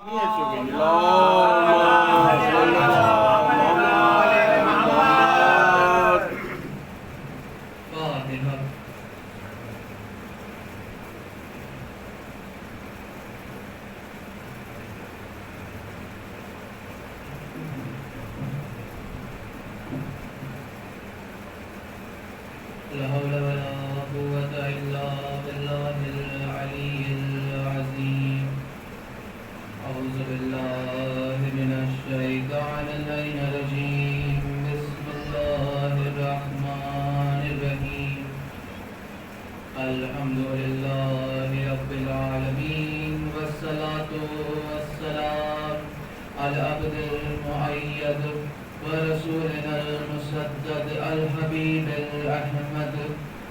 لا حول ولا قوة إلا بالله العلي العظيم. أعوذ بالله من الشيطان اللعين الرجيم. بسم الله الرحمن الرحيم. الحمد لله رب العالمين، والصلاة والسلام على عبد المؤيد ورسولنا المسدد الحبيب الأحمد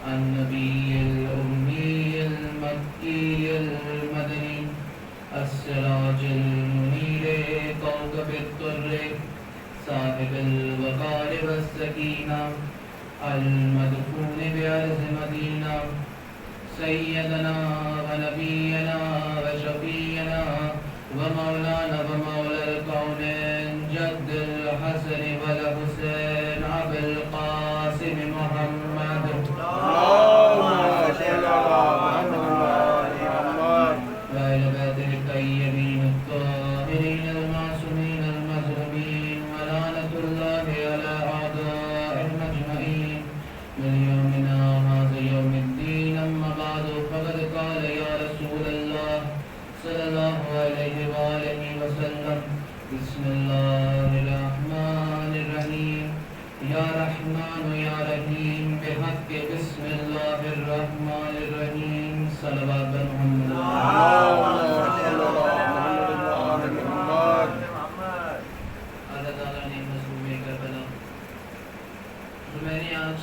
النبي الأمي المكي المدني السراج المنير كوكب الدر صاحب الوقار والسكينة المدفون بأرض مدينة سيدنا ونبينا وشفينا ومولانا ومولى الكونين جد الحسن والحسين أبي القاسم محمد وآل بيته الطيبين الطاهرين المعصومين المظلومين ولعنة الله على أعدائهم أجمعين من يومنا هذا يوم الدين. أما بعد فقد قال يا رسول الله صلى الله عليه وآله وسلم: بسم الله الرحمن الرحيم. يا رحمن يا رحيم بحق بسم الله الرحمن الرحيم. صلوات محمد. اللہ تعالیٰ نے مظلوم کربلا جو میں نے آج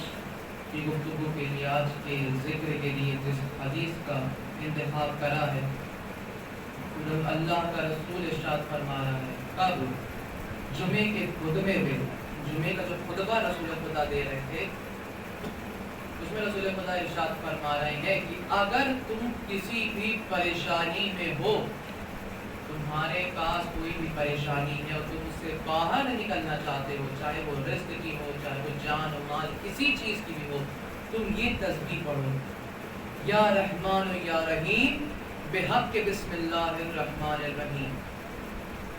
کی گفتگو کے لیے، آج کے ذکر کے لیے جس حدیث کا انتخاب کرا ہے، جب اللہ کا رسول ارشاد فرما رہا ہے کب جمعے کے خطبے میں، جمعے کا جو خطبہ رسول خدا دے رہے تھے اس میں رسول خدا ارشاد فرما رہے ہیں کہ اگر تم کسی بھی پریشانی میں ہو، تمہارے پاس کوئی بھی پریشانی ہے اور تم اس سے باہر نکلنا چاہتے ہو، چاہے وہ رزق کی ہو، چاہے وہ جان و مال کسی چیز کی بھی ہو، تم یہ تسبیح پڑھو: یا رحمان یا رحیم بحق بسم اللہ الرحمن الرحیم.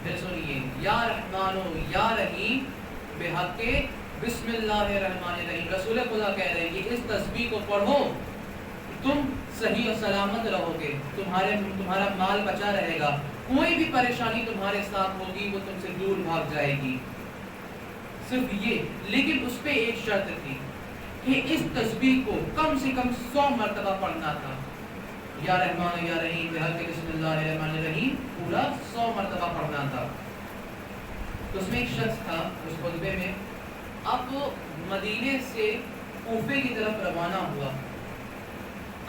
پھر سنیے: یا رحمان یا رحیم بحق بسم اللہ الرحمن الرحیم. رسول خدا کہہ رہے ہیں کہ اس تسبیح کو پڑھو، تم صحیح و سلامت رہو گے، تمہارا مال بچا رہے گا، کوئی بھی پریشانی تمہارے ساتھ ہوگی وہ تم سے دور بھاگ جائے گی. صرف یہ، لیکن اس پہ ایک شرط تھی کہ اس تسبیح کو کم سے کم 100 مرتبہ پڑھنا تھا. یا رحمان یا رحیم بحق بسم اللہ الرحمن الرحیم پورا 100 مرتبہ پڑھنا تھا. تو اس میں ایک شخص تھا اس خطبے میں، اب وہ مدینے سے کوفے کی طرف روانہ ہوا.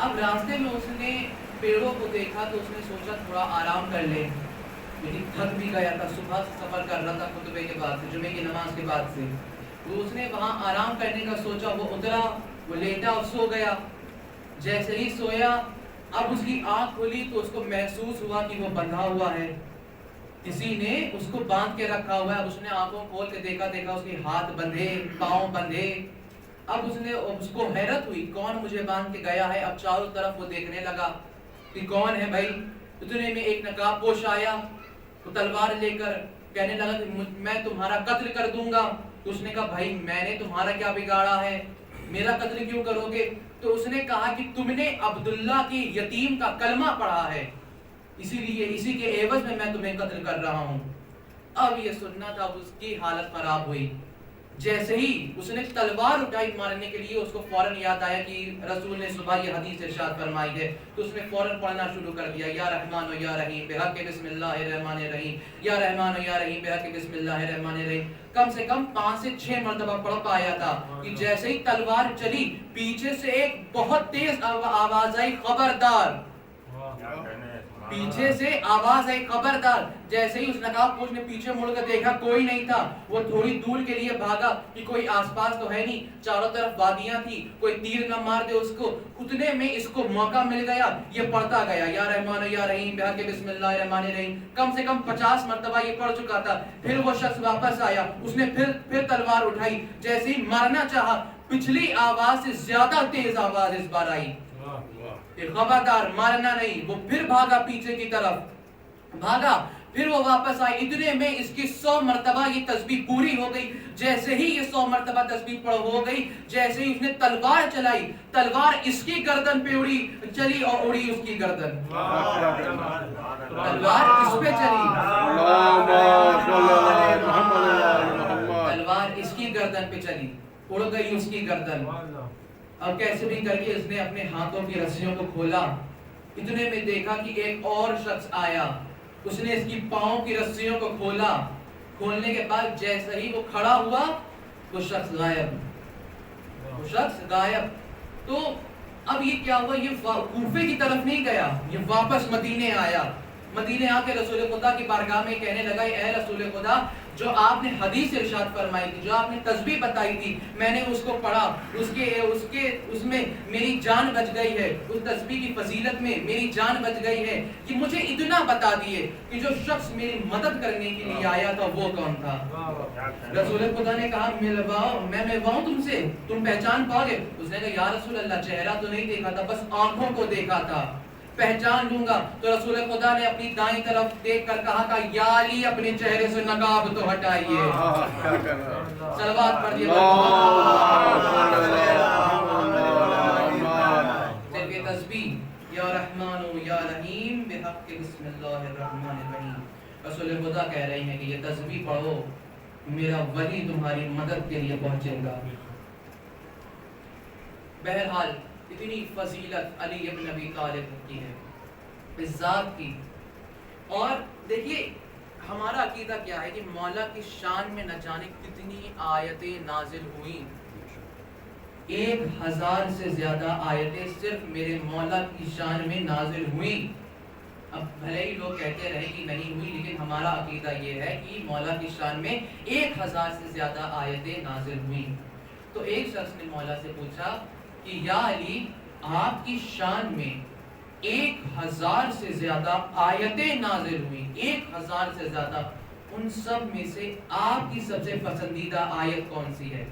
اب راستے میں اس نے پیڑوں کو دیکھا تو اس نے سوچا تھوڑا آرام کر لے، لیکن تھک بھی گیا تھا، صبح سے سفر کر رہا تھا خطبے کے بعد سے، جمعے کی نماز کے بعد سے. تو اس نے وہاں آرام کرنے کا سوچا، وہ اترا، وہ لیٹا اور سو گیا. جیسے ہی سویا اب اس کی آنکھ کھلی تو اس کو محسوس ہوا کہ وہ بندھا ہوا ہے، کسی نے اس کو باندھ کے رکھا ہوا ہے. اب اس نے آنکھوں کھول کے دیکھا اس کے ہاتھ بندھے، پاؤں بندھے. اب اس کو حیرت ہوئی کون مجھے باندھ کے گیا ہے. اب چاروں طرف وہ دیکھنے لگا کہ کون ہے بھائی. اتنے میں ایک نقاب پوش آیا، وہ تلوار لے کر کہنے لگا کہ میں تمہارا قتل کر دوں گا. تو اس نے کہا بھائی میں نے تمہارا کیا بگاڑا ہے، میرا قتل کیوں کرو گے؟ تو اس نے کہا کہ تم نے عبداللہ کی یتیم کا کلمہ پڑھا ہے، اسی کے عوض میں تمہیں قتل کر رہا ہوں. اب یہ سننا تھا، اس کی حالت خراب ہوئی. جیسے ہی اس نے تلوار اٹھائی مارنے کے لیے، اس کو فوراً یاد آیا کہ رسول نے صبح یہ حدیث ارشاد فرمائی ہے. تو اس نے فوراً پڑھنا شروع کر دیا: یا رحمان یا رحیم بحق بسم اللہ الرحمن الرحیم، یا رحمان یا رحیم بحق بسم اللہ الرحمن الرحیم. کم سے کم 5 سے 6 مرتبہ پڑھ پایا تھا کہ جیسے ہی تلوار چلی پیچھے سے ایک بہت تیز آواز آئی: خبردار. پیچھے سے آواز آئی خبردار. جیسے ہی اس نقاب پوش نے پیچھے مڑ کر دیکھا کوئی نہیں تھا. وہ تھوڑی دور کے لیے بھاگا کہ کوئی آس پاس تو ہے نہیں, چاروں طرف وادیاں تھی, کوئی تیر نہ مار دے اس کو. اتنے میں اس کو موقع مل گیا, یہ پڑھتا گیا یا رحمان یا رحیم بحق بسم اللہ الرحمن الرحیم. کم سے کم 50 مرتبہ یہ پڑھ چکا تھا. پھر وہ شخص واپس آیا, اس نے پھر تلوار اٹھائی. جیسے ہی مارنا چاہا, پچھلی آواز سے زیادہ تیز آواز اس بار آئی, خبردار مارنا نہیں. وہ پھر بھاگا پیچھے کی طرف, بھاگا, پھر وہ واپس آئی. اتنے میں اس کی 100 مرتبہ یہ تسبیح پوری ہو گئی. جیسے ہی یہ 100 مرتبہ تسبیح پڑھ ہو گئی, جیسے ہی اس نے تلوار چلائی, تلوار اس کی گردن پہ اڑی, چلی اور اڑی اس کی گردن. تلوار اس پہ چلی, تلوار اس کی گردن پہ چلی, اڑ گئی اس کی گردن. اب کیسے بھی کر کے اس نے اپنے ہاتھوں کی رسیوں کو کھولا. اتنے میں دیکھا کہ ایک اور شخص آیا, اس نے اس کی پاؤں کی رسیوں کو کھولا. کھولنے کے بعد جیسے ہی وہ کھڑا ہوا, وہ شخص غائب, وہ شخص غائب. تو اب یہ کیا ہوا, یہ کوفے کی طرف نہیں گیا, یہ واپس مدینے آیا. مدینے آ کے رسول خدا کی بارگاہ میں کہنے لگا, اے رسول خدا, جو آپ نے حدیث ارشاد فرمائی تھی, جو آپ نے تسبیح بتائی تھی, میں نے اس کو پڑھا, اس میں میری جان بچ گئی ہے, اس تسبیح کی فضیلت میں میری جان بچ گئی ہے, کہ مجھے اتنا بتا دیے کہ جو شخص میری مدد کرنے کے لیے آیا تھا وہ کون تھا. رسول خدا نے کہا, میں ملواؤں تم سے, تم پہچان پاؤ گے؟ اس نے کہا, یا رسول اللہ, چہرہ تو نہیں دیکھا تھا, بس آنکھوں کو دیکھا تھا, پہچان لوں گا. تو رسول خدا نے اپنی دائیں طرف دیکھ کر کہا, یا علی, اپنے چہرے سے نقاب تو ہٹائیے. صلوات پڑھیے. صرف تسبیح یا رحمان یا رحیم بحق بسم اللہ الرحمن الرحیم. رسول خدا کہہ رہے ہیں کہ یہ تسبیح پڑھو, میرا ولی تمہاری مدد کے لیے پہنچے گا. بہرحال اتنی فضیلت علی ابن ابی طالب کی ہے, اس ذات کی. اور دیکھیے ہمارا عقیدہ کیا ہے کہ مولا کی شان میں نہ جانے کتنی آیتیں نازل ہوئیں. 1000 سے زیادہ آیتیں صرف میرے مولا کی شان میں نازل ہوئیں. اب بھلے ہی لوگ کہتے رہے کہ نہیں ہوئی, لیکن ہمارا عقیدہ یہ ہے کہ مولا کی شان میں 1000 سے زیادہ آیتیں نازل ہوئیں. تو ایک شخص نے مولا سے پوچھا کہ یا علی, آپ کی شان میں 1000 سے زیادہ آیتیں نازل ہوئی, 1000 سے زیادہ, ان سب میں سے آپ کی سب سے پسندیدہ آیت کون سی ہے؟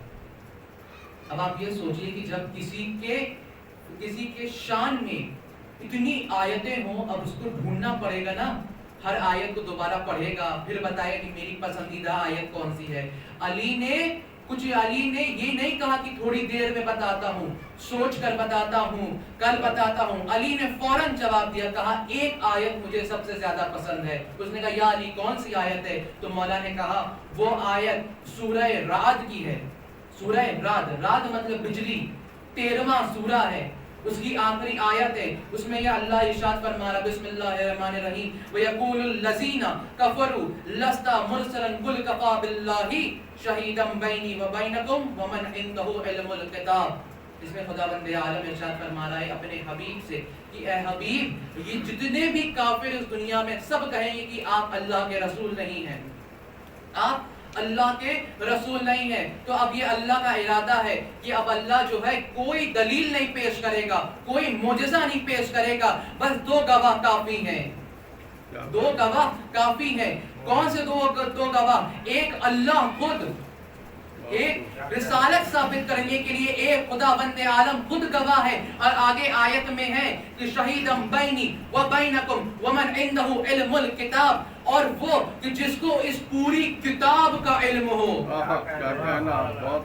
اب آپ یہ سوچئے کہ جب کسی کے شان میں اتنی آیتیں ہوں, اب اس کو ڈھونڈنا پڑے گا نا, ہر آیت کو دوبارہ پڑھے گا, پھر بتائے کہ میری پسندیدہ آیت کون سی ہے. علی نے یہ نہیں کہا کہ تھوڑی دیر میں بتاتا ہوں, سوچ کر بتاتا ہوں, کل بتاتا ہوں. علی نے فوراً جواب دیا, کہا ایک آیت مجھے سب سے زیادہ پسند ہے. اس نے کہا, یا علی, کون سی آیت ہے؟ تو مولا نے کہا, وہ آیت سورہ رعد کی ہے. سورہ رعد مطلب بجلی, 13واں سورہ ہے, اس کی آخری آیت ہے. اس میں یہ اللہ ارشاد فرما رہا, بسم اللہ الرحمن الرحیم, وَيَقُولُ الَّذِينَ كَفَرُوا لَسْتَ مُرْسَلًا قُلْ كَفَىٰ بِاللَّهِ شَهِيدًا بَيْنِي وَبَيْنَكُمْ وَمَنْ عِندَهُ عِلْمُ الْكِتَابِ. اس میں خداوند عالم ارشاد فرما رہا ہے اپنے حبیب سے کہ اے حبیب, یہ جتنے بھی کافر اس دنیا میں سب کہیں گے کہ آپ اللہ کے رسول نہیں ہیں, آپ اللہ کے رسول نہیں ہے. تو اب یہ اللہ کا ارادہ ہے کہ اب اللہ جو ہے کوئی دلیل نہیں پیش کرے گا, کوئی معجزہ نہیں پیش کرے گا, بس 2 گواہ کافی ہیں. 2 گواہ کافی ہیں. کون سے 2 گواہ؟ ایک اللہ خود, ایک رسالت ثابت کرنے کے لیے ایک خداوند عالم خود گواہ ہے. اور آگے آیت میں ہے کہ شہیدم بینی و بینکم ومن عنده علم الکتاب, اور وہ کہ جس کو اس پوری کتاب کا علم ہو,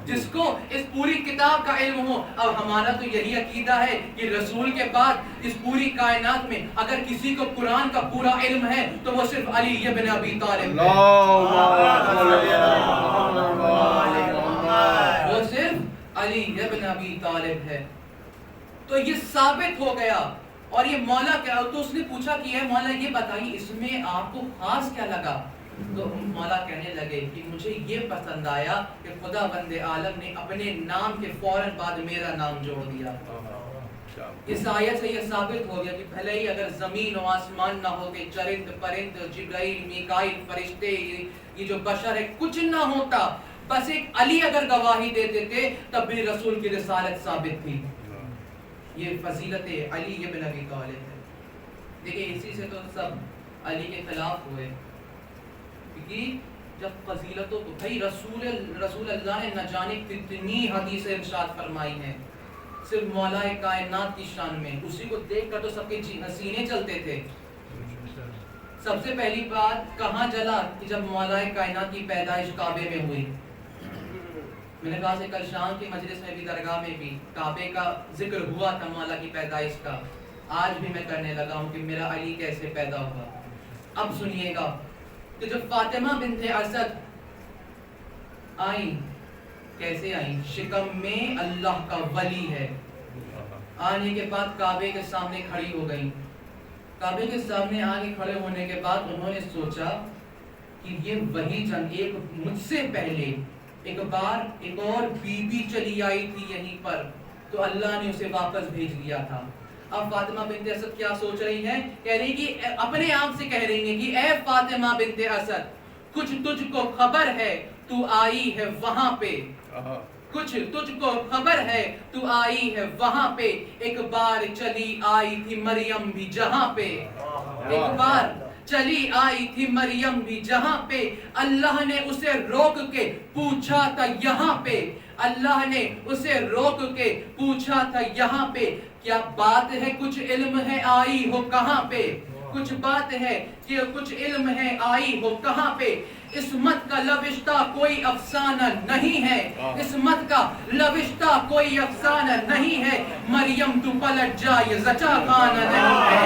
جس کو اس پوری کتاب کا علم ہو. اب ہمارا تو یہی عقیدہ ہے کہ رسول کے بعد اس پوری کائنات میں اگر کسی کو قرآن کا پورا علم ہے تو وہ صرف علی ابن ابی طالب ہے, وہ صرف علی ابن ابی طالب ہے. تو یہ ثابت ہو گیا. اور یہ مولا کیا, تو اس نے پوچھا کہ اے مولا یہ بتائیے اس میں آپ کو خاص کیا لگا؟ تو مولا کہنے لگے کہ مجھے یہ پسند آیا کہ خداوند عالم نے اپنے نام کے فوراً بعد میرا نام جوڑ دیا. اس آیت سے یہ ثابت ہو گیا کہ بھلے ہی اگر زمین و آسمان نہ ہوتے، چرند پرند، جبرائیل، میکائیل، فرشتے، یہ جو بشر ہے، کچھ نہ ہوتا، بس ایک علی اگر گواہی دیتے تھے تب بھی رسول کی رسالت ثابت تھی۔ یہ فضیلت علی ابن ابی طالب ہے۔ دیکھیں اسی سے تو سب علی کے خلاف ہوئے، کیونکہ جب فضیلتوں کو بھائی رسول اللہ نے نہ جانے کتنی حدیثیں ارشاد فرمائی ہیں صرف مولا کائنات کی شان میں، اسی کو دیکھ کر تو سب کے سینے چلتے تھے۔ سب سے پہلی بات کہاں جلا کہ جب مولا کائنات کی پیدائش کعبے میں ہوئی۔ میں نے کہا سے کل شام کی مجلس میں بھی، درگاہ میں بھی کعبے کا ذکر ہوا تھا مولا کی پیدائش کا، آج بھی میں کرنے لگا ہوں کہ میرا علی کیسے پیدا ہوا۔ اب سنیے گا کہ جب فاطمہ بنت اسد آئیں، کیسے آئیں؟ شکم میں اللہ کا ولی ہے۔ آنے کے بعد کعبے کے سامنے کھڑی ہو گئی۔ کعبے کے سامنے آگے کھڑے ہونے کے بعد انہوں نے سوچا کہ یہ وہی جن ایک مجھ سے پہلے ایک بار ایک اور بی بی چلی آئی تھی یہیں پر، تو اللہ نے اسے واپس بھیج دیا تھا۔ اب فاطمہ بنت اسد کیا سوچ رہی ہیں؟ کہہ رہی کہ اپنے آپ سے کہہ رہی ہیں کہ اے فاطمہ بنت اسد، کچھ تجھ کو خبر ہے تو آئی ہے وہاں پہ، کچھ تجھ کو خبر ہے تو آئی ہے وہاں پہ، ایک بار چلی آئی تھی مریم بھی جہاں پہ، ایک بار چلی آئی تھی مریم بھی جہاں پہ، اللہ نے اسے روک کے پوچھا تھا یہاں پہ، اللہ نے اسے روک کے پوچھا تھا یہاں پہ، کیا بات ہے کچھ علم ہے آئی ہو کہاں پہ، کچھ بات ہے کہ کچھ علم ہے آئی ہو کہاں پہ، عصمت کا لوشتہ کوئی افسانہ نہیں ہے، عصمت کا لوشتہ کوئی افسانہ نہیں ہے، مریم تو پلٹ جا یہ زچا خانہ نہیں ہے،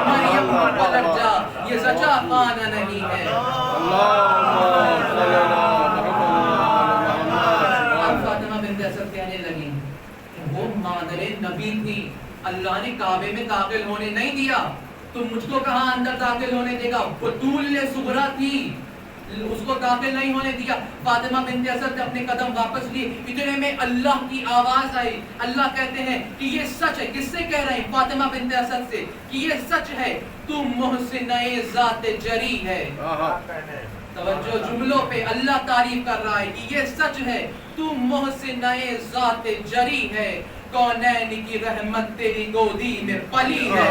مریم تو پلٹ جا یہ زچا خانہ نہیں ہے۔ اب فاطمہ بنت اسد کہنے لگی وہ مادر نبی تھی، اللہ نے کعبے میں داخل ہونے نہیں دیا، تو مجھ کو کہاں اندر داخل ہونے دے گا؟ بطول صغرا تھی، اس کو داخل نہیں ہونے دیا۔ فاطمہ بنت اسد نے اپنے قدم واپس لیے، اتنے میں اللہ کی آواز آئی، اللہ کہتے ہیں کہ یہ سچ ہے۔ کس سے کہہ رہے ہیں؟ فاطمہ بنت اسد سے، کہ یہ سچ ہے تو محسنہ ذات جری ہے۔ توجہ جملوں پہ اللہ تعریف کر رہا ہے کہ یہ سچ ہے تو محسنہ ذات جری ہے، کونین کی رحمت تیری گودی میں پلی ہے،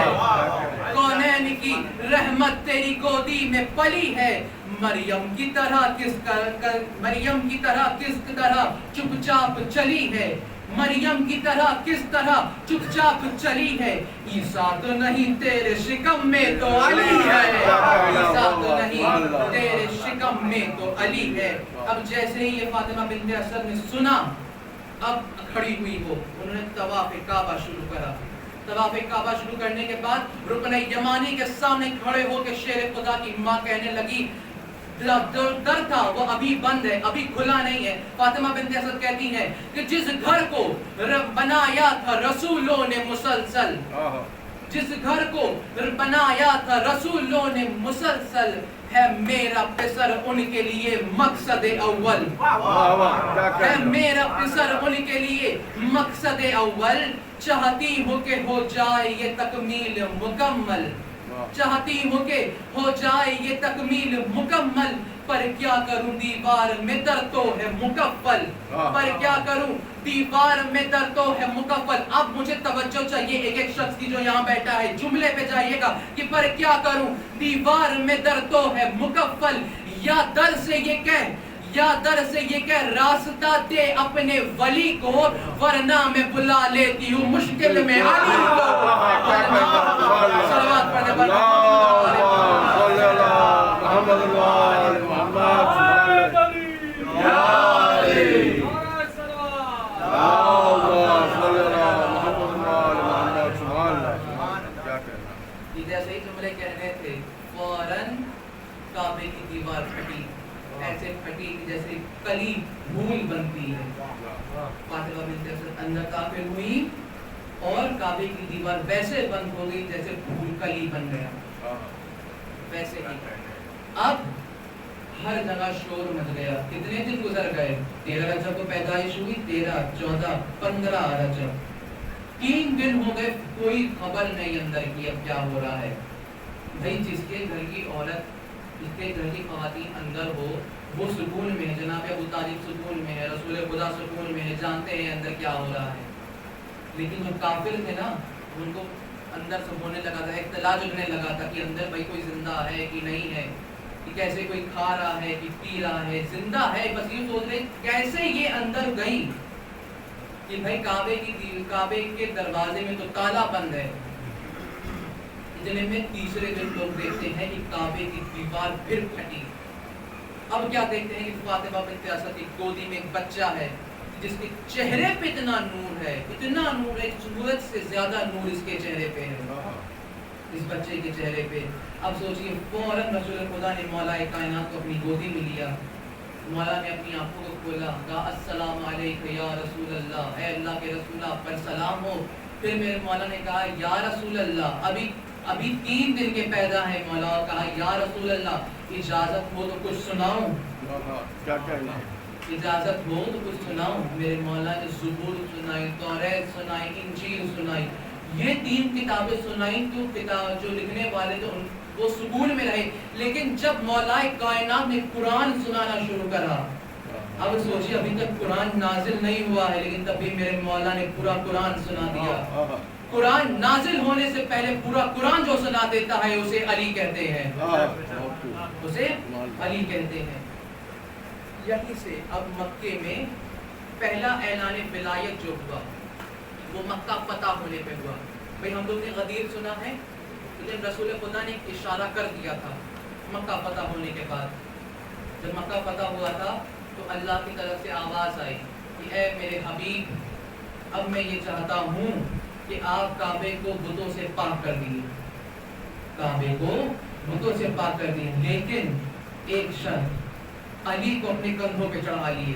کونین کی رحمت تیری گودی میں پلی ہے، مریم کی طرح کس طرح چپ چاپ چلی ہے، مریم کی طرح کس طرح چپ چاپ چلی ہے، عیسیٰ تو نہیں تیرے شکم میں تو علی ہے، عیسیٰ تو نہیں تیرے شکم میں تو علی ہے۔ اب جیسے ہی یہ فاطمہ بنت اسد نے سنا، اب کھڑی ہوئی ہو، انہوں نے طواف کعبہ شروع کرا۔ طواف کعبہ شروع کرنے کے بعد رکن یمانی کے سامنے کھڑے ہو کے شیر خدا کی ماں کہنے لگی، در تھا وہ ابھی بند ہے، ابھی کھلا نہیں ہے۔ فاطمہ بنت اسد کہتی ہیں کہ جس گھر کو بنایا تھا رسولوں نے مسلسل، جس گھر کو بنایا تھا رسولوں نے مسلسل، ہے میرا پسر ان کے لیے مقصد اول، ہے میرا پسر ان کے لیے مقصد اول، چاہتی ہوں کہ ہو جائے یہ تکمیل مکمل، چاہتی ہوں کہ ہو جائے یہ تکمیل مکمل، پر کیا کروں دیوار میں در تو ہے مکفل، پر کیا کروں دیوار میں در تو ہے مکفل۔ اب مجھے توجہ چاہیے ایک ایک شخص کی جو یہاں بیٹھا ہے، جملے پہ جائیے گا کہ پر کیا کروں دیوار میں در تو ہے مکفل، یا در سے یہ کہہ، یا در سے یہ کہہ راستہ دے اپنے ولی کو، ورنہ میں بلا لیتی ہوں مشکل میں علی کو۔ صلوات پڑھنے پر جیسے ہی جملے کہہ رہے تھے فوراً کعبے کی دیوار پھٹی، ایسے پھٹی کہ جیسے کلی بھول بنتی ہے۔ فاطمہ بنت اسد اندر داخل ہوئی اور کعبے کی دیوار ویسے بند ہو گئی جیسے بھول کلی بن گیا، ویسے ہی۔ اب ہر جگہ شور مچ گیا۔ کتنے دن گزر گئے؟ 13 رجب کو پیدائش ہوئی، 13، 14، 15 رجب، 3 دن ہو گئے کوئی خبر نہیں اندر کی اب کیا ہو رہا ہے. بھائی جس کے گھر کی عورت جس کے گھر کی خواتین اندر ہو وہ سکون میں ہے. جناب ابو طالب سکون میں ہے, رسول خدا سکون میں ہے, جانتے ہیں اندر کیا ہو رہا ہے. لیکن جو کافر تھے نا ان کو اندر سے ہونے لگا تھا, اختلاج ہونے لگا تھا کہ اندر بھائی کوئی زندہ ہے کہ نہیں ہے, کہ کیسے کوئی کھا رہا ہے کہ پی رہا ہے, زندہ ہے. بس یہ سوچ رہے کیسے یہ اندر گئی کہ بھائی کعبے کے دروازے میں تو تالا بند ہے. اتنے میں تیسرے دن لوگ دیکھتے ہیں کہ کعبے کی دیوار پھر پھٹی. اب کیا دیکھتے ہیں کہ فاطمہ بنت اسد کی گودی میں ایک بچہ ہے جس کے چہرے پہ اتنا نور ہے, اتنا نور ہے, سورج سے زیادہ نور اس کے چہرے پہ ہے, اس بچے کے چہرے پہ. اب سوچئے فوراً رسول خدا نے مولا کائنات کو اپنی گودی میں لیا. مولا نے اپنی آنکھوں کو کھولا, کہا السلام علیکم یا رسول اللہ, اے اللہ کے رسول آپ پر سلام ہو. پھر میرے مولا نے کہا یا رسول اللہ, ابھی 3 دن کے پیدا ہے مولا, اور کہا یا رسول اللہ اجازت ہو تو کچھ سناؤں. کیا کہنا ہے, اجازت ہو تو کچھ سناؤں. میرے مولا نے زبور سنائی, توریت سنائی, انجیل سنائی. یہ 3 کتابیں سنائی. کتاب جو لکھنے والے تھے وہ سکون میں رہے. لیکن جب مولا کائنات نے قرآن سنانا شروع کرا, اب سوچیے ابھی تک قرآن نازل نہیں ہوا ہے لیکن تب بھی میرے مولا نے پورا قرآن سنا دیا. قرآن نازل ہونے سے پہلے پورا قرآن جو سنا دیتا ہے اسے علی کہتے ہیں, اسے علی کہتے ہیں. یہیں سے اب مکے میں پہلا اعلان ولایت جو ہوا وہ مکہ فتح ہونے پہ ہوا. بھئی ہم لوگ نے غدیر سنا ہے, لیکن رسول خدا نے اشارہ کر دیا تھا مکہ فتح ہونے کے بعد. جب مکہ فتح ہوا تھا تو اللہ کی طرف سے آواز آئی کہ اے میرے حبیب, اب میں یہ چاہتا ہوں کہ آپ کعبے کو بتوں سے پاک کر دیجیے, کعبے کو بتوں سے پاک کر دیجیے, لیکن ایک شرط, علی کو اپنے کندھوں پہ چڑھا لیے,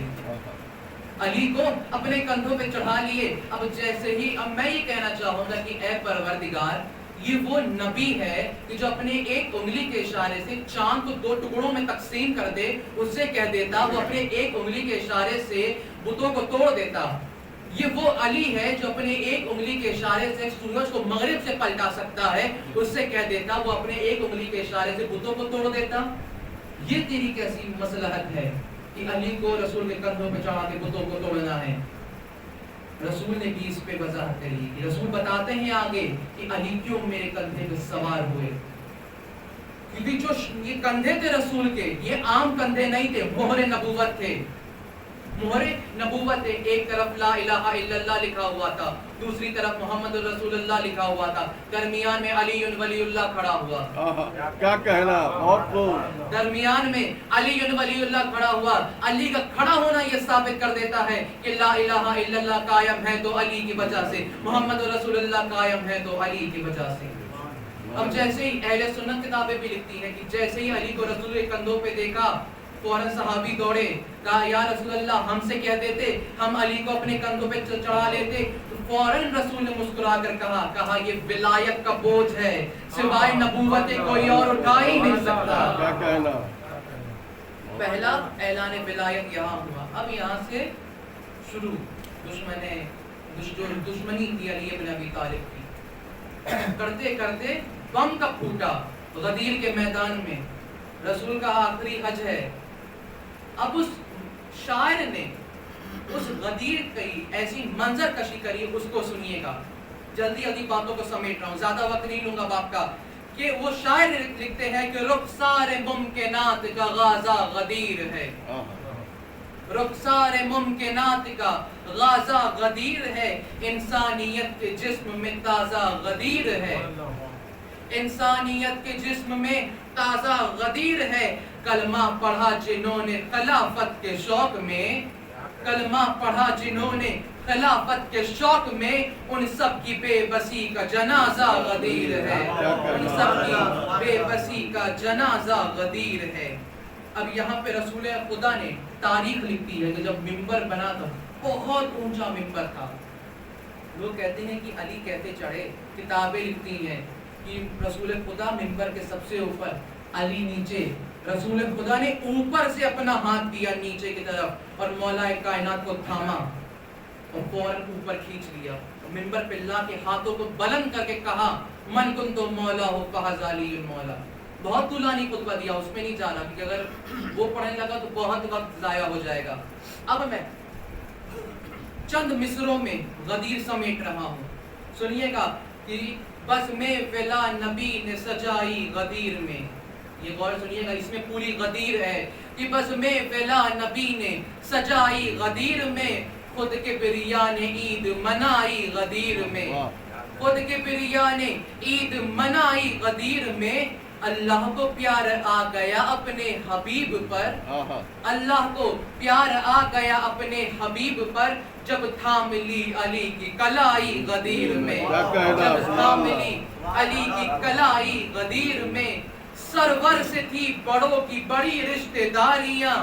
علی کو اپنے کندھوں پہ چڑھا لیے. اب جیسے ہی اب میں یہ کہنا چاہوں گا کہ اے پروردگار, یہ وہ نبی ہے کہ جو اپنے ایک انگلی کے اشارے سے چاند کو 2 ٹکڑوں میں تقسیم کر دے, اس سے کہہ دیتا وہ اپنے ایک انگلی کے اشارے سے بتوں کو توڑ دیتا. یہ وہ علی ہے جو اپنے ایک انگلی کے اشارے سے سورج کو مغرب سے پلٹا سکتا ہے, اس سے کہہ دیتا وہ اپنے ایک انگلی کے اشارے سے بتوں کو توڑ دیتا. یہ تیری کیسی مصلحت ہے کہ علی کو رسول کے کندھوں پہ چڑھا کے بتوں کو توڑنا ہے. رسول نے بھی اس پہ وضاحت کری کہ رسول بتاتے ہیں آگے کہ علی کیوں میرے کندھے پہ سوار ہوئے, کیونکہ جو یہ کندھے تھے رسول کے, یہ عام کندھے نہیں تھے, مہر نبوت تھے, مہر نبوت ہے. ایک طرف لا الہ الا اللہ لکھا ہوا تھا, دوسری طرف محمد رسول اللہ لکھا ہوا تھا, درمیان میں علی ولی اللہ کھڑا ہوا. کیا کہنا, بہت خوب. درمیان میں علی ولی اللہ کھڑا ہوا. علی کا کھڑا ہونا یہ ثابت کر دیتا ہے کہ لا الہ الا اللہ قائم ہے تو علی کی وجہ سے, محمد رسول اللہ قائم ہے تو علی کی وجہ سے. اب جیسے ہی اہل سنت کتابیں بھی لکھتی ہیں کہ جیسے ہی علی کو رسول کے کندھوں پہ دیکھا, فوراً صحابی دوڑے, کہا یا رسول اللہ ہم سے کہہ دیتے, ہم علی کو اپنے کندھوں پہ چڑھا لیتے. فوراً رسول نے مسکرا کر کہا یہ ولایت کا بوجھ ہے, سوائے نبوت کوئی اور اٹھا ہی نہیں سکتا. کیا کہنا. پہلا اعلان ولایت یہاں ہوا. اب یہاں سے شروع دشمنی تھی علی بن ابی طالب کی, کرتے کرتے بم کا پھوٹا غدیر کے میدان میں. رسول کا آخری حج ہے. اب اس شاعر نے اس غدیر کی ایسی منظر کشی کری, اس کو سنیے گا. جلدی باتوں کو سمیٹ رہا ہوں, زیادہ وقت نہیں لوں گا باپ کا. کہ وہ شاعر لکھتے ہیں کہ رخسار ممکنات کا غازہ غدیر ہے, رخسار ممکنات کا غازہ غدیر ہے, انسانیت کے جسم میں تازہ غدیر ہے, انسانیت کے جسم میں تازہ غدیر ہے. کلمہ پڑھا جنہوں نے خلافت کے شوق میں, کلمہ پڑھا جنہوں نے خلافت کے شوق میں, ان سب کی بے بسی کا جنازہ غدیر ہے, ان سب کی بے بسی کا جنازہ غدیر ہے. اب یہاں پہ رسول خدا نے تاریخ لکھتی ہے کہ جب منبر بنا تھا, بہت اونچا منبر تھا. لوگ کہتے ہیں کہ علی کہتے چڑھے, کتابیں لکھتی ہیں کہ رسول خدا منبر کے سب سے اوپر, علی نیچے. رسول خدا نے اوپر سے اپنا ہاتھ دیا نیچے کی طرف اور مولا کائنات کو تھاما اور فوراً اوپر کھینچ لیا. منبر پہ لا کے ہاتھوں کو بلند کر کے کہا من کن تو مولا ہو فہذا علی المولا. بہت طولانی خطبہ دیا, اس میں نہیں جا رہا کیونکہ اگر وہ پڑھنے لگا تو بہت وقت ضائع ہو جائے گا. اب میں چند مصروں میں غدیر سمیٹ رہا ہوں. سنیے گا کہ بس میں ولا نبی نے سجائی غدیر میں. یہ غور سنیے گا, اس میں پوری غدیر ہے کہ بس میں ولا نبی نے سجائی غدیر میں, خود کے بریان عید منائی غدیر میں, خود کے بریان عید منائی غدیر میں. اللہ کو پیار آ گیا اپنے حبیب پر, اللہ کو پیار آ گیا اپنے حبیب پر, جب تھام لی علی کی کلائی غدیر میں, جب تھام لی علی کی کلائی غدیر میں. سرور سے تھی بڑوں کی بڑی رشتہ داریاں,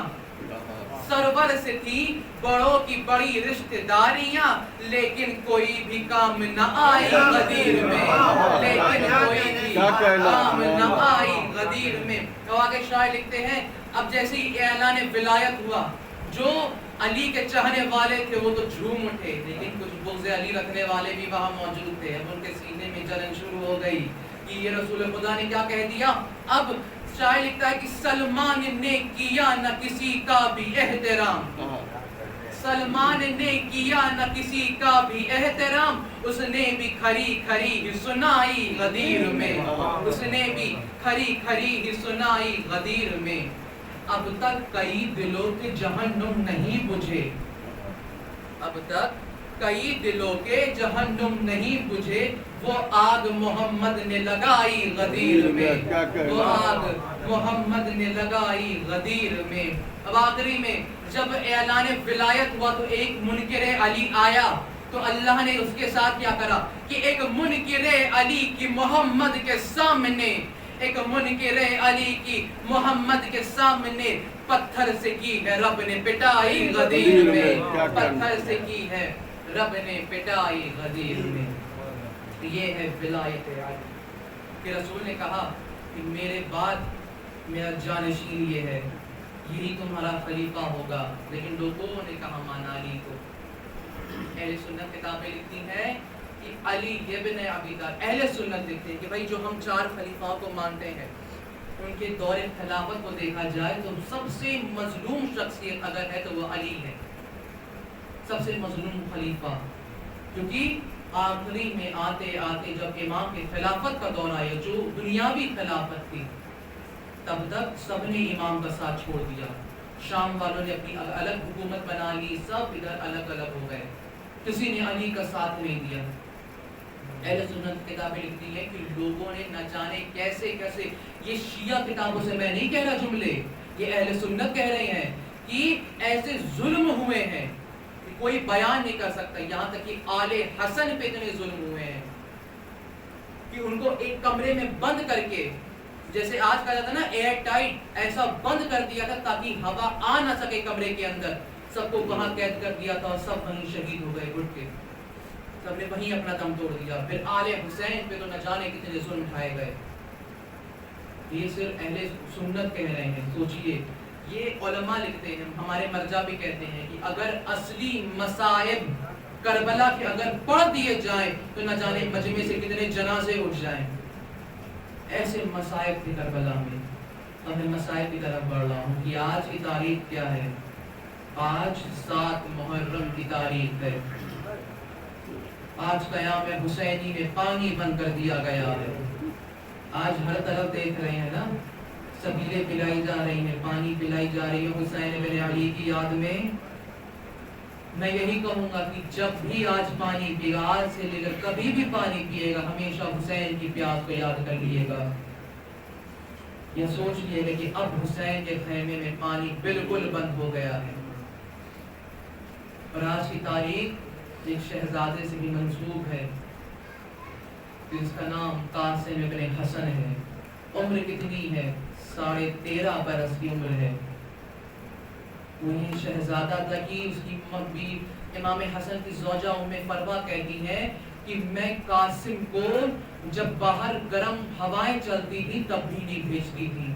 سرور سے تھی بڑوں کی بڑی رشتہ داریاں, لیکن کوئی بھی کام نہ آئی غدیر میں, لیکن کوئی بھی کام نہ آئی غدیر میں. تو آگے شاعر لکھتے ہیں اب جیسے ہی اعلان ولایت ہوا, جو علی کے چاہنے والے تھے وہ تو جھوم اٹھے, لیکن کچھ بغض علی رکھنے والے بھی وہاں موجود تھے. اب ان کے سینے میں جلن شروع ہو گئی کہ یہ رسول خدا نے کیا کہہ دیا. اب شاعر لکھتا ہے کہ سلمان نے کیا نہ کسی کا بھی احترام, سلمان نے کیا نہ کسی کا بھی احترام, اس نے بھی کھری کھری ہی سنائی غدیر میں, اس نے بھی کھری کھری ہی سنائی غدیر میں. اب تک کئی دلوں کے جہنم نہیں بجھے, اب تک کئی دلوں کے جہنم نہیں بجھے, وہ آگ محمد نے لگائی غدیر میں, وہ آگ محمد نے لگائی غدیر میں. اب آخری میں جب اعلان ولایت ہوا تو ایک منکر علی آیا, تو اللہ نے اس کے ساتھ کیا کرا کہ ایک منکر علی کی محمد کے سامنے, ایک منکر علی کی محمد کے سامنے پتھر سے کی ہے رب نے پٹائی غدیر میں, پتھر سے کی ہے رب نے پٹائی غدیر میں. یہ ہے ولایت علی. کہ رسول نے کہا کہ میرے بعد میرا جانشین یہ ہے, یہی تمہارا خلیفہ ہوگا. لیکن لوگوں نے کہا مانا علی کو. اہل سنت کتابیں لکھتی ہیں کہ علی ابن ابی طالب, اہل سنت لکھتے ہیں کہ بھائی جو ہم 4 خلیفاؤں کو مانتے ہیں ان کے دور خلافت کو دیکھا جائے تو سب سے مظلوم شخصیت اگر ہے تو وہ علی ہے, سب سے مظلوم خلیفہ. کیونکہ آخری میں آتے آتے جب امام کے خلافت کا دور آیا, جو دنیاوی خلافت تھی, تب تک سب نے امام کا ساتھ چھوڑ دیا. شام والوں نے اپنی الگ حکومت بنا لی, سب ادھر الگ الگ ہو گئے, کسی نے علی کا ساتھ نہیں دیا. اہل سنت کتابیں لکھتی ہیں کہ لوگوں نے نہ جانے کیسے کیسے, یہ شیعہ کتابوں سے میں نہیں کہہ رہا جملے, یہ اہل سنت کہہ رہے ہیں کہ ایسے ظلم ہوئے ہیں کہ کوئی بیان نہیں کر سکتا. یہاں تک کہ آل حسن پہ اتنے ظلم ہوئے ہیں کہ ان کو ایک کمرے میں بند کر کے, جیسے آج کہا جاتا نا ایئر ٹائٹ, ایسا بند کر دیا تھا تاکہ ہوا آ نہ سکے کمرے کے اندر. سب کو وہاں قید کر دیا تھا اور سب وہیں شہید ہو گئے گھٹ کے, سب نے وہیں اپنا دم توڑ دیا. پھر آل حسین پہ تو نہ جانے کتنے ظلم اٹھائے گئے. یہ صرف اہل سنت کہہ رہے ہیں. سوچئے یہ علماء لکھتے ہیں, ہمارے مرجع بھی کہتے ہیں کہ اگر اصلی مصائب کربلا کے اگر پڑھ دیے جائیں تو نہ جانے مجمع سے کتنے جنازے اٹھ جائیں. ایسے مصائب تھے کربلا میں. اب میں مصائب کی طرف بڑھ رہا ہوں کہ آج کی تاریخ کیا ہے. آج 7 محرم کی تاریخ ہے. آج قیام حسینی میں پانی بند کر دیا گیا ہے. آج ہر طرف دیکھ رہے ہیں نا, سبیلیں پلائی جا رہی ہیں, پانی پلائی جا رہی ہے حسین بن علی کی یاد میں. میں یہی کہوں گا کہ جب بھی آج پانی پیے گا, آج سے لے کر کبھی بھی پانی پیے گا, ہمیشہ حسین کی پیاس کو یاد کر لیے گا. یہ سوچ لیے گا کہ اب حسین کے خیمے میں پانی بالکل بند ہو گیا ہے. اور آج کی تاریخ ایک شہزادے سے بھی منسوب ہے جس کا نام قاسم ابن حسن ہے. عمر کتنی ہے؟ 13.5 برس کی عمر ہے. وہی شہزادہ تھا کہ اس کی بھی امام حسن کی زوجہ ام فروا کہتی ہے کہ میں قاسم کو جب باہر گرم ہوائیں چلتی تھی تب بھی نہیں بھیجتی تھی.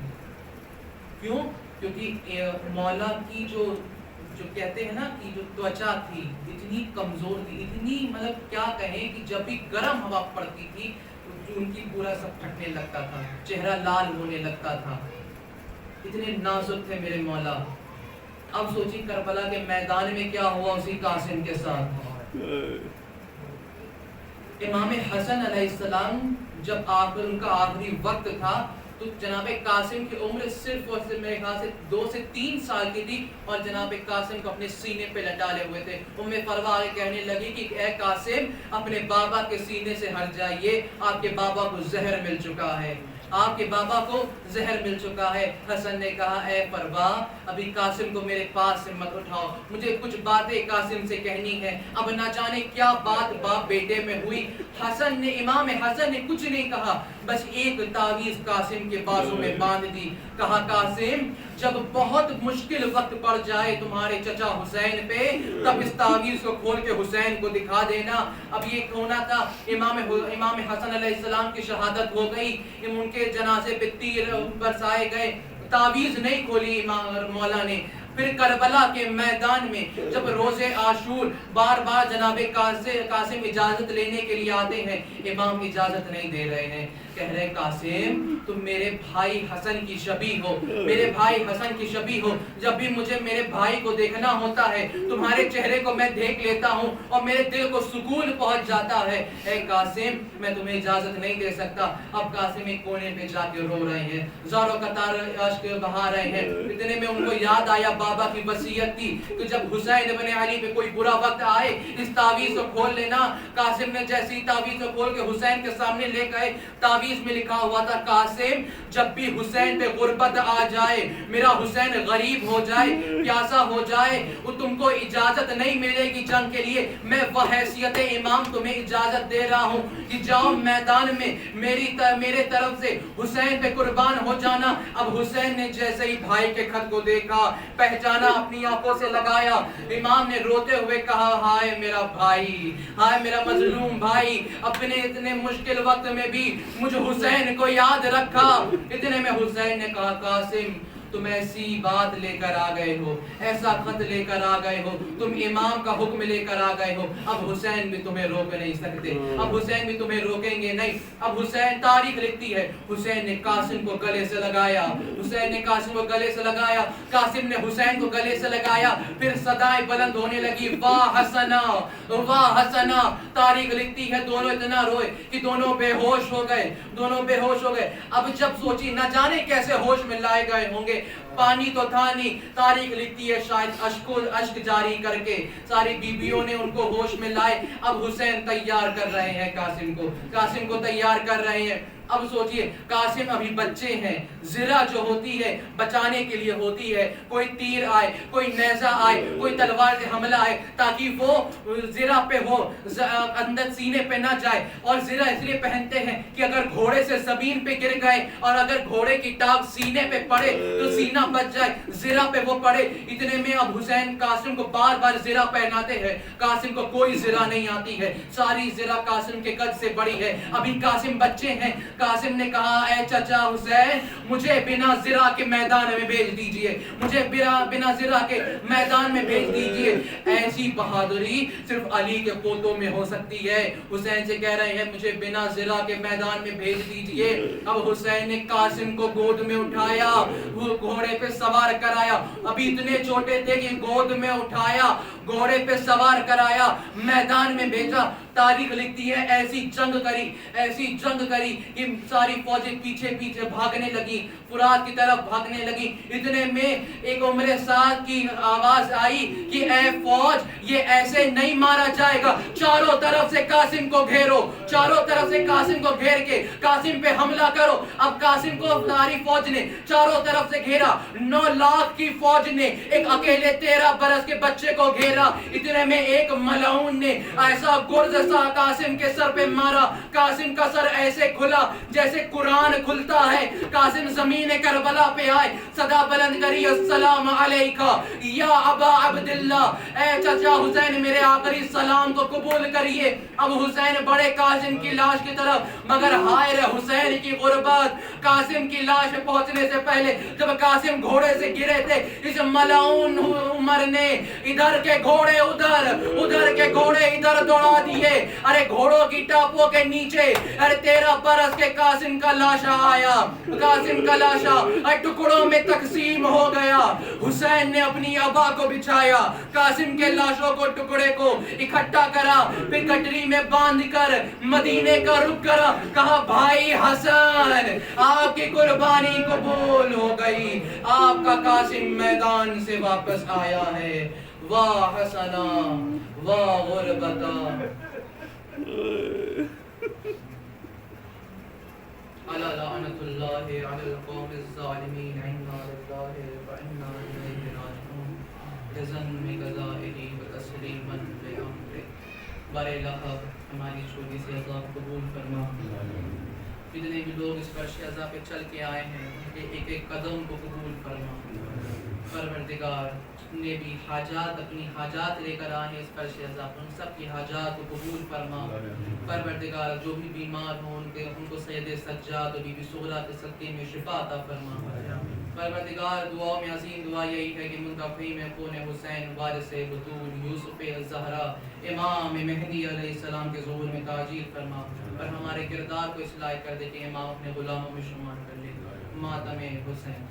کیوں؟ کیونکہ مولا کی جو جو کہتے ہیں نا کہ جو توچا تھی اتنی کمزور تھی، اتنی مطلب کیا کہیں کہ جب بھی گرم ہوا پڑتی تھی تو ان کی پورا سب پھٹنے لگتا تھا، چہرہ لال ہونے لگتا تھا، اتنے نازک تھے میرے مولا۔ اب سوچی کربلا کے میدان میں کیا ہوا اسی قاسم کے ساتھ۔ امام حسن علیہ السلام جب ان کا آخری وقت تھا تو جناب قاسم کی عمر صرف اور صرف میرے خیال سے 2 سے 3 سال کی تھی، اور جناب قاسم کو اپنے سینے پہ لٹالے ہوئے تھے۔ فروا کہنے لگی کہ اے قاسم اپنے بابا کے سینے سے ہٹ جائیے، آپ کے بابا کو زہر مل چکا ہے، آپ کے بابا کو زہر مل چکا ہے۔ حسن نے کہا اے فروا ابھی قاسم کو میرے پاس سے مت اٹھاؤ، مجھے کچھ باتیں قاسم سے کہنی ہے، اب نہ جانے کیا بات باپ بیٹے میں ہوئی۔ امام حسن نے کچھ نہیں کہا، بس ایک تعویذ قاسم کے بازو میں باندھ دی۔ کہا قاسم جب بہت مشکل وقت پڑ جائے تمہارے چچا حسین پہ تب اس تعویذ کو کھول کے حسین کو دکھا دینا۔ اب یہ ہونا تھا امام حسن علیہ السلام کی شہادت ہو گئی، ان کے جنازے پہ تیر برسائے گئے، تعویذ نہیں کھولی مولا نے۔ پھر کربلا کے میدان میں جب روز عاشور بار بار جناب قاسم اجازت لینے کے لیے آتے ہیں، امام اجازت نہیں دے رہے ہیں، کہہ رہے قاسم تم میرے بھائی حسن کی شبیہ ہو، میرے بھائی حسن کی شبیہ ہو، جب بھی مجھے میرے بھائی کو دیکھنا ہوتا ہے تمہارے چہرے کو میں دیکھ لیتا ہوں اور میرے دل کو سکون پہنچ جاتا ہے، اے قاسم میں تمہیں اجازت نہیں دے سکتا۔ اب قاسم ایک کونے پہ جا کے رو رہے ہیں، زاروں قطار اشک بہا رہے ہیں۔ اتنے میں ان کو یاد آیا بابا کی وصیت تھی کہ جب حسین ابن علی پہ کوئی برا وقت آئے اس تعویذ کو کھول لینا۔ قاسم نے جیسی تعویذ کو کھول کے حسین کے سامنے لے گئے، تعویذ میں لکھا ہوا تھا قاسم جب بھی حسین پہ غربت آ جائے، میرا حسین غریب ہو جائے، پیاسا ہو جائے، وہ تم کو اجازت نہیں ملے گی جنگ کے لیے، میں بحیثیت امام تمہیں اجازت دے رہا ہوں کہ جاؤ میدان میں میرے طرف سے حسین پہ قربان ہو جانا۔ اب حسین نے جیسے ہی بھائی کے خط کو دیکھا، پہچانا، اپنی آنکھوں سے لگایا، امام نے روتے ہوئے کہا ہائے میرا بھائی، ہائے میرا مظلوم بھائی، اپنے اتنے مشکل وقت میں بھی مجھ حسین کو یاد رکھا۔ اتنے میں حسین نے کہا قاسم تم ایسی بات لے کر آ گئے ہو، ایسا خط لے کر آ گئے ہو، تم امام کا حکم لے کر آ گئے ہو، اب حسین بھی تمہیں روک نہیں سکتے، اب حسین بھی تمہیں روکیں گے نہیں۔ اب حسین تاریخ لکھتی ہے حسین نے قاسم کو گلے سے لگایا، حسین نے قاسم کو گلے سے لگایا، قاسم نے حسین کو گلے سے لگایا، پھر صدائیں بلند ہونے لگی واہ حسنا واہ حسنا۔ تاریخ لکھتی ہے دونوں اتنا روئے کہ دونوں بے ہوش ہو گئے، دونوں بے ہوش ہو گئے۔ اب جب سوچی نہ جانے کیسے ہوش میں لائے گئے ہوں گے، پانی تو تھا نہیں۔ تاریخ لکھتی ہے شاید اشک جاری کر کے ساری بیویوں نے ان کو ہوش میں لائے۔ اب حسین تیار کر رہے ہیں قاسم کو تیار کر رہے ہیں۔ اب سوچئے قاسم ابھی بچے ہیں، زرہ جو ہوتی ہے بچانے کے لیے ہوتی ہے، کوئی تیر آئے، کوئی نیزہ آئے، کوئی تلوار سے حملہ آئے تاکہ وہ زرہ پہ ہو، اندر سینے پہ نہ جائے۔ اور زرہ اس لیے پہنتے ہیں کہ اگر گھوڑے سے زمین پہ گر گئے اور اگر گھوڑے کی ٹانگ سینے پہ پڑے تو سینہ بچ جائے، زرہ پہ وہ پڑے۔ اتنے میں اب حسین قاسم کو بار بار زرہ پہناتے ہیں، قاسم کو کوئی زرہ نہیں آتی ہے، ساری زرہ قاسم کے قد سے بڑی ہے، ابھی قاسم بچے ہیں۔ قاسم نے کہا اے چچا حسین مجھے بنا زرہ کے میدان میں بھیج دیجئے، مجھے بنا زرہ کے میدان میں بھیج دیجئے۔ ایسی بہادری صرف علی کے پوتوں میں ہو سکتی ہے۔ حسین سے کہہ رہے ہیں مجھے بنا زرہ کے میدان میں بھیج دیجئے۔ اب حسین نے قاسم کو گود میں اٹھایا، وہ گھوڑے پہ سوار کرایا، ابھی اتنے چھوٹے تھے کہ گود میں اٹھایا، گھوڑے پہ سوار کرایا، میدان میں بھیجا۔ تاریخ لکھتی ہے ایسی جنگ کری کہ ساری فوجیں پیچھے پیچھے بھاگنے لگی، فرات کی طرف بھاگنے لگی۔ اتنے میں ایک عمر سعد کی آواز آئی کہ اے فوج یہ ایسے نہیں مارا جائے گا، چاروں طرف سے قاسم کو گھیرو، چاروں طرف سے قاسم کو گھیر کے قاسم پہ حملہ کرو۔ اب قاسم کو ساری فوج نے چاروں طرف سے گھیرا، 9 لاکھ کی فوج نے ایک اکیلے 13 برس کے بچے کو گھیرا۔ اتنے میں ایک ملعون نے ایسا گرز برسا قاسم کے سر پہ مارا. قاسم کا سر ایسے کھلا جیسے قرآن کھلتا ہے. قاسم زمین کربلا پہ آئے, صدا بلند کری السلام علیکہ یا ابا عبداللہ, اے چچا حسین میرے آخری سلام کو قبول کریے. اب حسین بڑے قاسم کی لاش کی طرف, مگر ہائے رے حسین کی غربت. قاسم کی لاش پہنچنے سے پہلے جب قاسم گھوڑے سے گرے تھے, اس ملعون عمر نے ادھر کے گھوڑے ادھر کے گھوڑے ادھر دوڑا دیے. ارے گھوڑوں کی ٹاپوں کے نیچے 13 برس کے قاسم کا لاشا آیا. قاسم کا لاشا ٹکڑوں میں تقسیم ہو گیا. حسین نے اپنی ابا کو بچھایا, قاسم کے لاشوں کو ٹکڑے کو اکٹھا کرا, پھر گٹری میں باندھ کر مدینے کا رخ کرا. کہا بھائی حسن آپ کی قربانی قبول ہو گئی, آپ کا قاسم میدان سے واپس آیا ہے. واہ حسنا واہ غربتا. الا لعنت اللہ علی القوم الظالمین. انا للہ وانا الیہ راجعون. بذنب غزائری وتسلیما بامرک. بارے لہب ہماری چھوٹی سی عذاب قبول فرما. جتنے بھی لوگ اس فرش عذاب پہ چل کے آئے ہیں ان کے ایک ایک قدم کو قبول فرما. پروردگار جتنے بھی حاجات اپنی حاجات لے کر آئے ہیں اس فرش عذاب ان سب کی حاجات کو قبول فرما. پروردگار جو بھی بیمار ہوں ان کو سید سجاد و بی بی سغرا کے صدقے میں شفا عطا فرما. پروردگار دعاؤں میں عظیم دعا یہی ہے کہ منتقی میں کون حسین وارث بطول یوسف الزہرا امام مہدی علیہ السلام کے ظہور میں تاجیل فرما. اور ہمارے کردار کو اصلاح کر دے کہ امام اپنے غلاموں میں شمار کر لے. ماتم حسین.